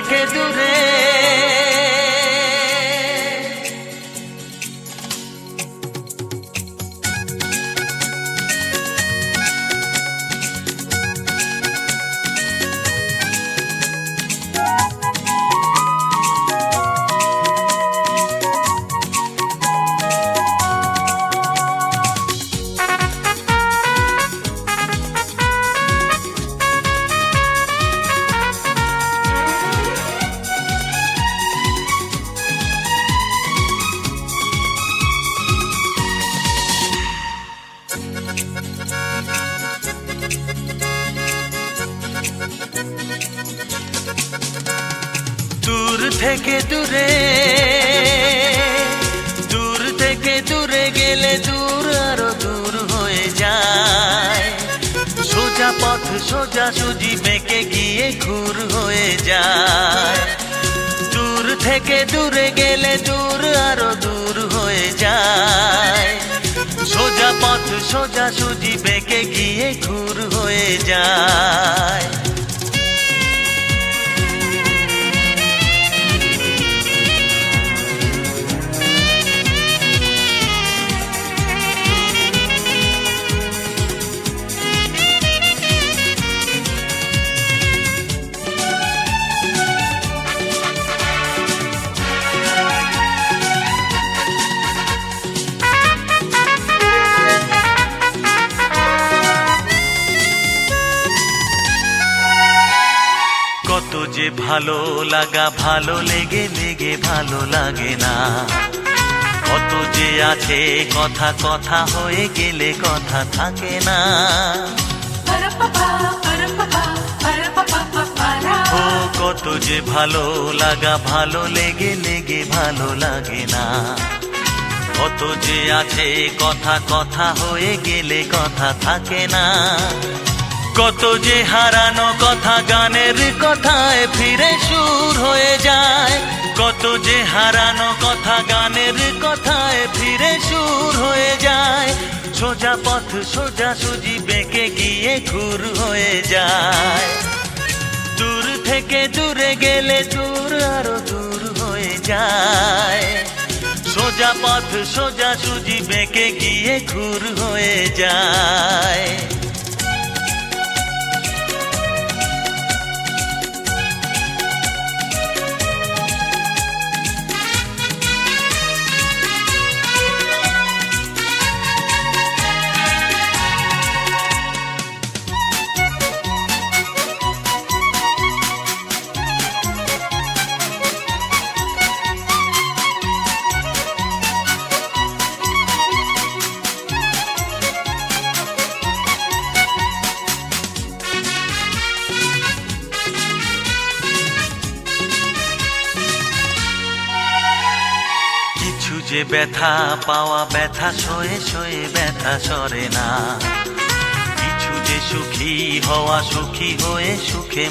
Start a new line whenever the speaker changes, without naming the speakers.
থেকে দূরে দূর থেকে দূরে দূর থেকে দূরে গেলে দূর আরো দূর হয়ে যায় সোজা পথ সোজা সুজি বেঁকে গিয়ে ঘুর হয়ে যায় দূর থেকে দূরে গেলে দূর আরো দূর হয়ে যায় সোজা পথ সোজা সুজি বেঁকে গিয়ে ঘুর হয়ে যায় কত যে ভালো লাগা ভালো লেগে লেগে ভালো লাগে না কত যে আছে কথা কথা হয়ে গেলে কথা থাকে না ও কত যে ভালো লাগা ভালো লেগে লেগে ভালো লাগে না কত যে আছে কথা কথা হয়ে গেলে কথা থাকে না কত যে হারানো কথা গানের কথায় ফিরে সুর হয়ে যায় কত যে হারানো কথা গানের কথায় ফিরে সুর হয়ে যায় সোজা পথ সোজা সুজি বেঁকে গিয়ে ঘুর হয়ে যায় দূর থেকে দূরে গেলে দূর আরো দূর হয়ে যায় সোজা পথ সোজা সুজি বেঁকে গিয়ে ঘুর হয়ে যায় যে ব্যথা পাওয়া ব্যথা সয়ে সয়ে ব্যথা সরে না কিছু যে সুখী হওয়া সুখী হয়ে সুখে